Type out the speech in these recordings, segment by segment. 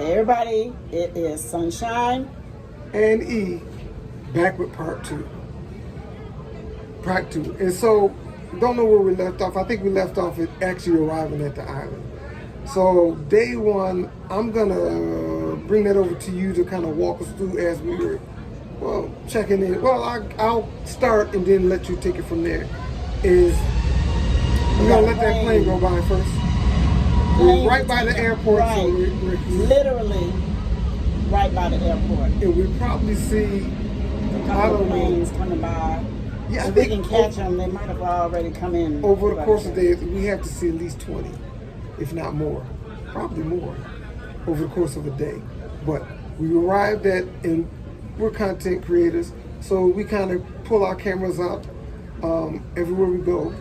Hey everybody, it is Sunshine and E, back with part two. And so, don't know where we left off. I think we left off at actually arriving at the island. So day one, I'm gonna bring that over to you to kind of walk us through as we were, checking in. Well, I'll start and then let you take it from there. We're gonna let that plane go by first. We're right by the airport, right. So we're literally right by the airport. And we probably see a couple of planes coming by. Yeah, if we can catch them, they might have already come in. Over the course of the day, we have to see at least 20, if not more, probably more, over the course of a day. But we arrived at, and we're content creators, so we kind of pull our cameras out everywhere we go,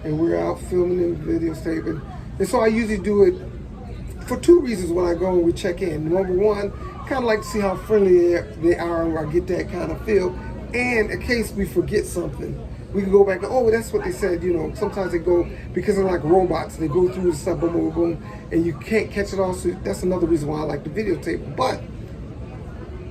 and we're out filming and videotaping. And so I usually do it for two reasons when I go and we check in. Number one, kind of like to see how friendly they are, where I get that kind of feel. And in case we forget something, we can go back and, oh, that's what they said. You know, sometimes they go, because they're like robots, they go through the stuff, boom, boom, boom, and you can't catch it all. So that's another reason why I like the videotape. But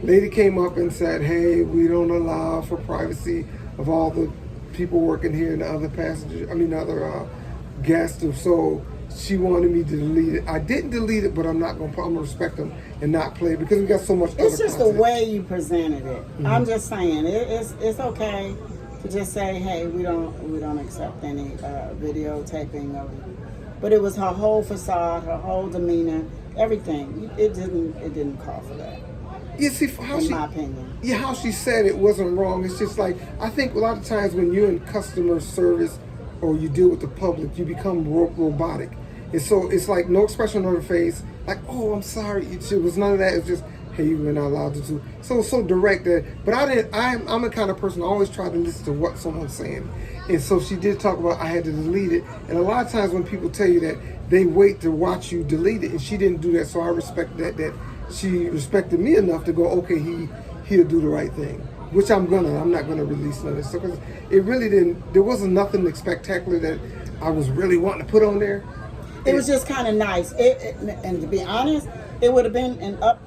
lady came up and said, hey, we don't allow for privacy of all the people working here and the other passengers, other guests. So she wanted me to delete it. I didn't delete it, but I'm gonna respect them and not play it because we got so much. It's just content. the way you presented it. Mm-hmm. I'm just saying it's okay to just say, hey, we don't accept any videotaping of it. But it was her whole facade, her whole demeanor, everything. It didn't call for that. Yeah, see, in my opinion. Yeah, how she said it wasn't wrong. It's just like, I think a lot of times when you're in customer service or you deal with the public, you become robotic. And so it's like no expression on her face, like, oh, I'm sorry. It was none of that. It's just, hey, you were not allowed to do. So direct that. But I'm the kind of person I always try to listen to what someone's saying. And so she did talk about I had to delete it. And a lot of times when people tell you that, they wait to watch you delete it. And she didn't do that. So I respect that she respected me enough to go, okay, he'll do the right thing. Which I'm not gonna release none of this. So, cause it really there wasn't nothing spectacular that I was really wanting to put on there. It was just kind of nice. And to be honest, it would have been an up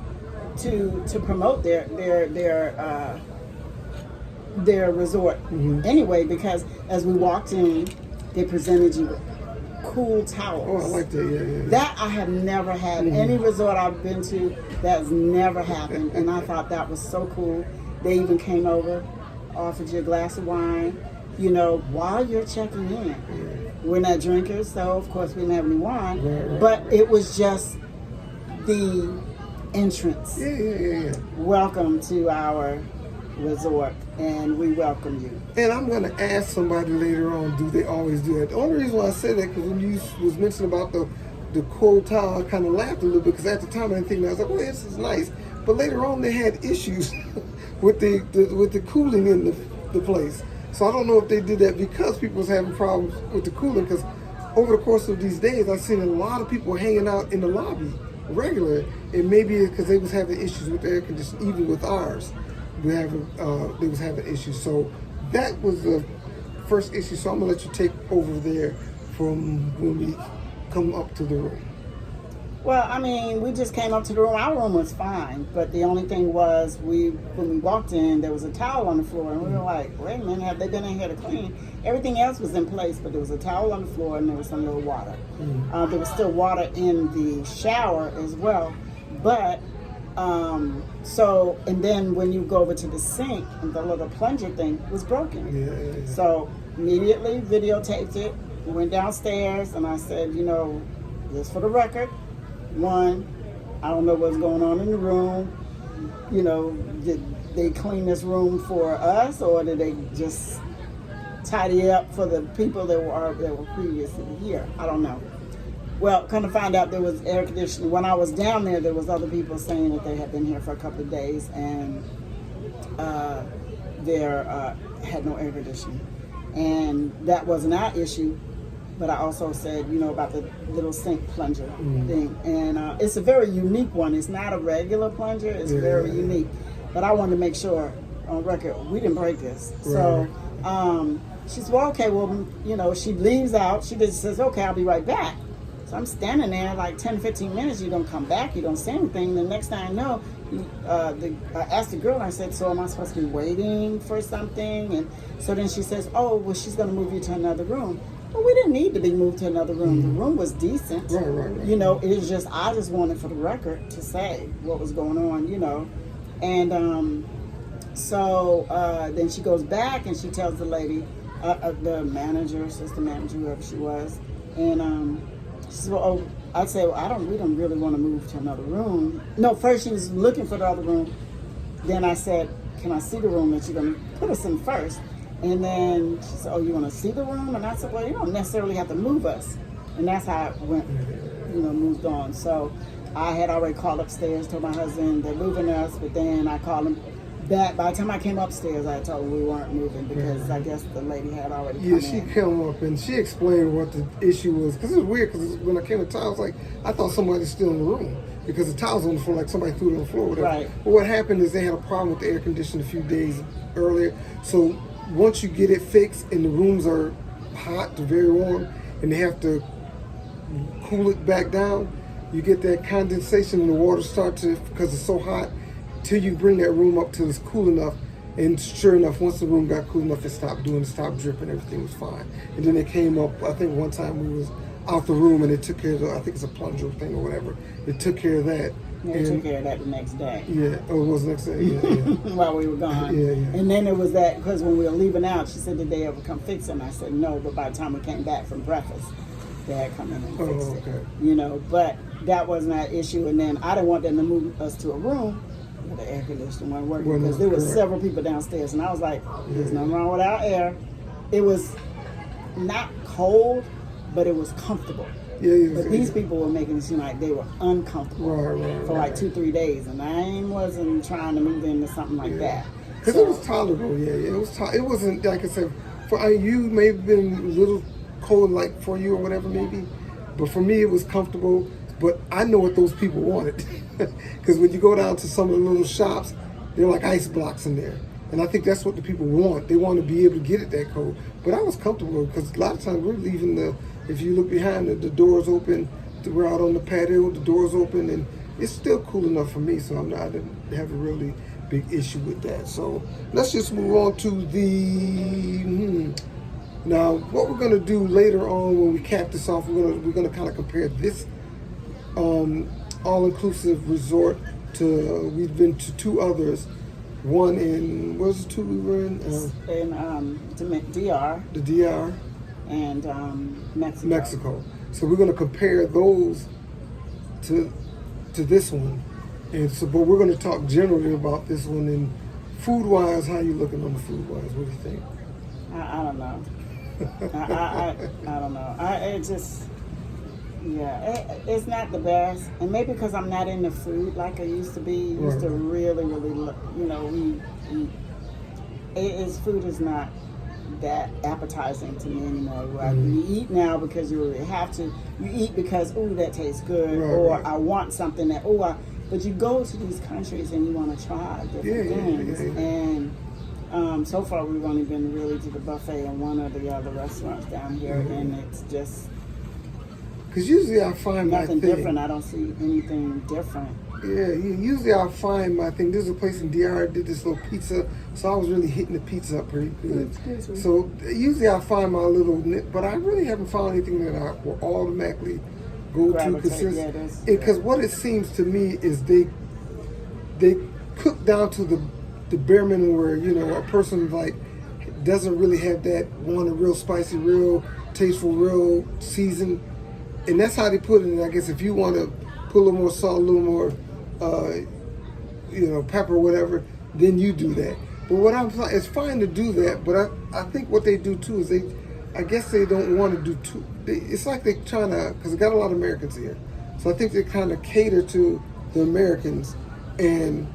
to promote their resort anyway, because as we walked in, they presented you with cool towels. Oh, I like that. Yeah. That I have never had. Any resort I've been to, that's never happened, and I thought that was so cool. They even came over, offered you a glass of wine, while you're checking in. Yeah. We're not drinkers, so of course we didn't have any wine. Right. But it was just the entrance. Yeah. Welcome to our resort, and we welcome you. And I'm going to ask somebody later on, do they always do that? The only reason why I said that, because when you was mentioning about the cold towel, I kind of laughed a little bit, because at the time I didn't think that. I was like, well, this is nice. But later on, they had issues with the cooling in the place. So I don't know if they did that because people was having problems with the cooling, because over the course of these days, I've seen a lot of people hanging out in the lobby regular, and maybe it's because they was having issues with the air conditioning, even with ours. They was having issues. So that was the first issue. So I'm gonna let you take over there from when we come up to the room. Well, we just came up to the room. Our room was fine, but the only thing was when we walked in, there was a towel on the floor, and we were like, wait a minute, have they been in here to clean? Everything else was in place, but there was a towel on the floor, and there was some little water. There was still water in the shower as well, but and then when you go over to the sink, the little plunger thing was broken. Yeah. So immediately videotaped it, went downstairs, and I said, just for the record, one, I don't know what's going on in the room. Did they clean this room for us, or did they just tidy it up for the people that were previously here? I don't know. Well, come to find out, there was air conditioning. When I was down there was other people saying that they had been here for a couple of days, and there had no air conditioning. And that wasn't our issue. But I also said, about the little sink plunger thing. And it's a very unique one. It's not a regular plunger. It's very unique. But I wanted to make sure on record, we didn't break this. Right. So she said, well, okay, she leaves out. She just says, okay, I'll be right back. So I'm standing there like 10, 15 minutes. You don't come back. You don't say anything. The next thing I know, I asked the girl, I said, so am I supposed to be waiting for something? And so then she says, oh, well, she's going to move you to another room. Well, we didn't need to be moved to another room. The room was decent. Right. You know, it's just, I just wanted for the record to say what was going on, you know. And so then she goes back and she tells the lady, the manager, assistant manager, whoever she was, and she said, well, oh, I'd say, well, we don't really want to move to another room. No, first she was looking for the other room. Then I said, can I see the room that you're going to put us in first? And then she said, oh, you want to see the room? And I said, well, you don't necessarily have to move us. And that's how it went, you know, moved on. So I had already called upstairs, told my husband they're moving us, but then I called him back. By the time I came upstairs, I told him we weren't moving because I guess the lady had already come in. Yeah, she came up and she explained what the issue was. Because it was weird, because when I came to town, I was like, I thought somebody was still in the room. Because the towels on the floor, like somebody threw it on the floor or whatever. Right. But what happened is they had a problem with the air conditioning a few days earlier. So once you get it fixed and the rooms are hot to very warm and they have to cool it back down, you get that condensation and the water starts to, because it's so hot, till you bring that room up till it's cool enough. And sure enough, once the room got cool enough, it stopped dripping, everything was fine. And then it came up, I think one time we was out the room and it took care of the, I think it's a plunger thing or whatever. It took care of that. They took care of that the next day. Yeah, oh, it was the next day, yeah. While we were gone. Yeah. And then it was that, because when we were leaving out, she said, did they ever come fix it? And I said, no, but by the time we came back from breakfast, they had come in and fixed it. You know, but that wasn't that issue. And then I didn't want them to move us to a room where the air conditioning wasn't working, because there was several people downstairs. And I was like, there's nothing wrong with our air. It was not cold, but it was comfortable. But these people were making it seem like they were uncomfortable for like 2-3 days, and I wasn't trying to move into something like that. Because it was tolerable, it was. It wasn't, like I said, for you may have been a little cold, like for you or whatever maybe, but for me it was comfortable. But I know what those people wanted, because when you go down to some of the little shops, they're like ice blocks in there. And I think that's what the people want. They want to be able to get it that cold. But I was comfortable, because a lot of times we're leaving if you look behind the doors open, we're out on the patio, the doors open, and it's still cool enough for me, so I didn't have a really big issue with that. So let's just move on to now what we're gonna do later on when we cap this off, we're gonna kind of compare this all-inclusive resort to, we've been to 2 others. One in, what was the 2 we were in? DR. The DR. And Mexico. So we're going to compare those to this one, and so, but we're going to talk generally about this one. And food-wise, how you looking on the food-wise? What do you think? I don't know. I don't know. It just, it's not the best, and maybe because I'm not into food like I used to be. Used to really, you know, food is not that appetizing to me anymore. You eat now because you really have to. You eat because, ooh, that tastes good, or I want something that, but you go to these countries and you want to try different things. And so far we've only been really to the buffet in one of the other restaurants down here, and it's just, because usually I find nothing different. I don't see anything different. Yeah, usually I find my thing. There's a place in DR that did this little pizza, so I was really hitting the pizza up pretty good. So usually I find my little, but I really haven't found anything that I will automatically go to. Because what it seems to me is they cook down to the bare minimum, where, you know, a person like doesn't really have that, want a real spicy, real tasteful, real seasoned, and that's how they put it. And I guess if you want to put a little more salt, a little more pepper, whatever, then you do that. But what I'm saying, it's fine to do that, but I think what they do too is I guess they don't want to do too. It's like they're trying to, because they got a lot of Americans here, so I think they kind of cater to the Americans and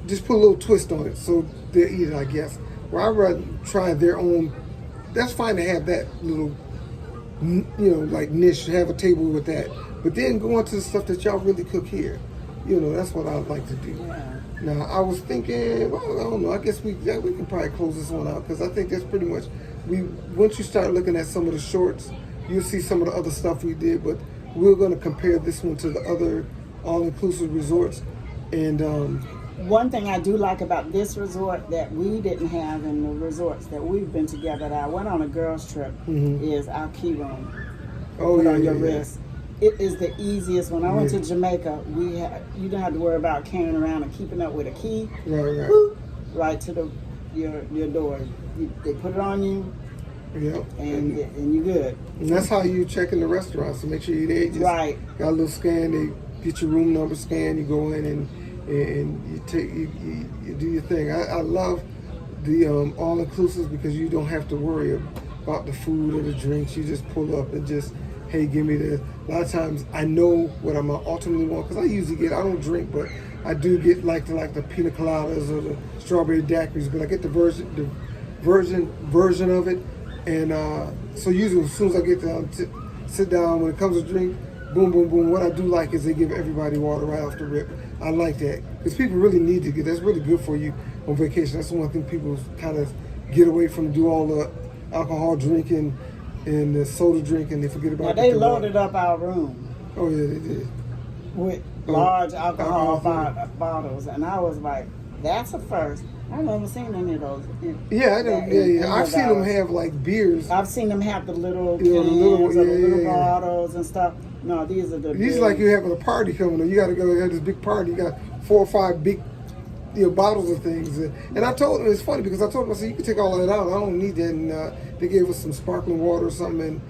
just put a little twist on it so they'll eat it, I guess. Where I'd rather try their own. That's fine to have that little, like niche, have a table with that. But then go on to the stuff that y'all really cook here. That's what I'd like to do. Yeah. Now, I was thinking, well, I don't know, I guess we can probably close this one out, because I think that's pretty much, once you start looking at some of the shorts you'll see some of the other stuff we did, but we're going to compare this one to the other all-inclusive resorts. And one thing I do like about this resort that we didn't have in the resorts that we've been together, that I went on a girls trip, is our key room. Put on your wrist. It is the easiest. When I went to Jamaica, you didn't have to worry about carrying around and keeping up with a key. Right. Boop, right to your door. They put it on you. Yep. And you're good. And that's how you check in the restaurants. So make sure you're there. You just got a little scan. They get your room number scan. You go in and you do your thing. I love the all inclusives because you don't have to worry about the food or the drinks. You just pull up and just, hey, give me this. A lot of times I know what I'm ultimately want because I don't drink, but I do get like the pina coladas or the strawberry daiquiris. But I get the version of it. And so usually as soon as I get down, sit down, when it comes to drink, boom, boom, boom. What I do like is they give everybody water right off the rip. I like that because people really need to get. That's really good for you on vacation. That's the one thing people kind of get away from, do all the alcohol drinking and the soda drinking. They forget about. Now they loaded up our room. Oh yeah, they did. With large alcohol bottles, and I was like, "That's a first. I've never seen any of those." I've seen them have like beers. I've seen them have the little cans or the little bottles and stuff. No, these are the. These like you're having a party coming up. You got to go have this big party. You got 4 or 5 big, bottles of things. And I told them, it's funny because I told them, I said, you can take all that out. I don't need that. And they gave us some sparkling water or something,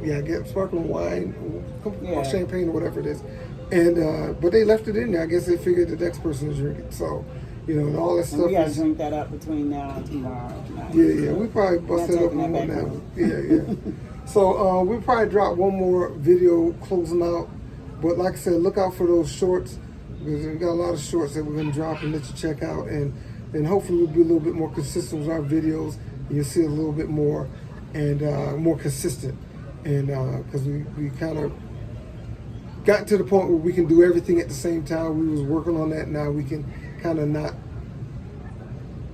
get sparkling wine, or champagne or whatever it is. And but they left it in there. I guess they figured the next person would drink it. So. And all that stuff. And we gotta drink that up between now and tomorrow night. Yeah. We probably bust it up more now. Yeah. So we'll probably drop one more video closing out. But like I said, look out for those shorts because we've got a lot of shorts that we're gonna drop and let you check out, and hopefully we'll be a little bit more consistent with our videos. And you'll see a little bit more and more consistent, and because we kind of got to the point where we can do everything at the same time. We was working on that. Now we can kind of not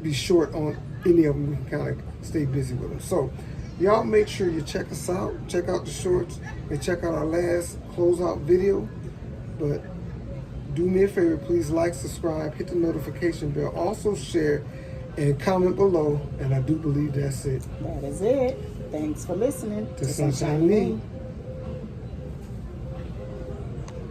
be short on any of them. We can kind of stay busy with them. So y'all make sure you check us out, check out the shorts, and check out our last closeout video. But do me a favor, please like, subscribe, hit the notification bell, also share and comment below. And I do believe that's it. That is it. Thanks for listening to Sunshine&E.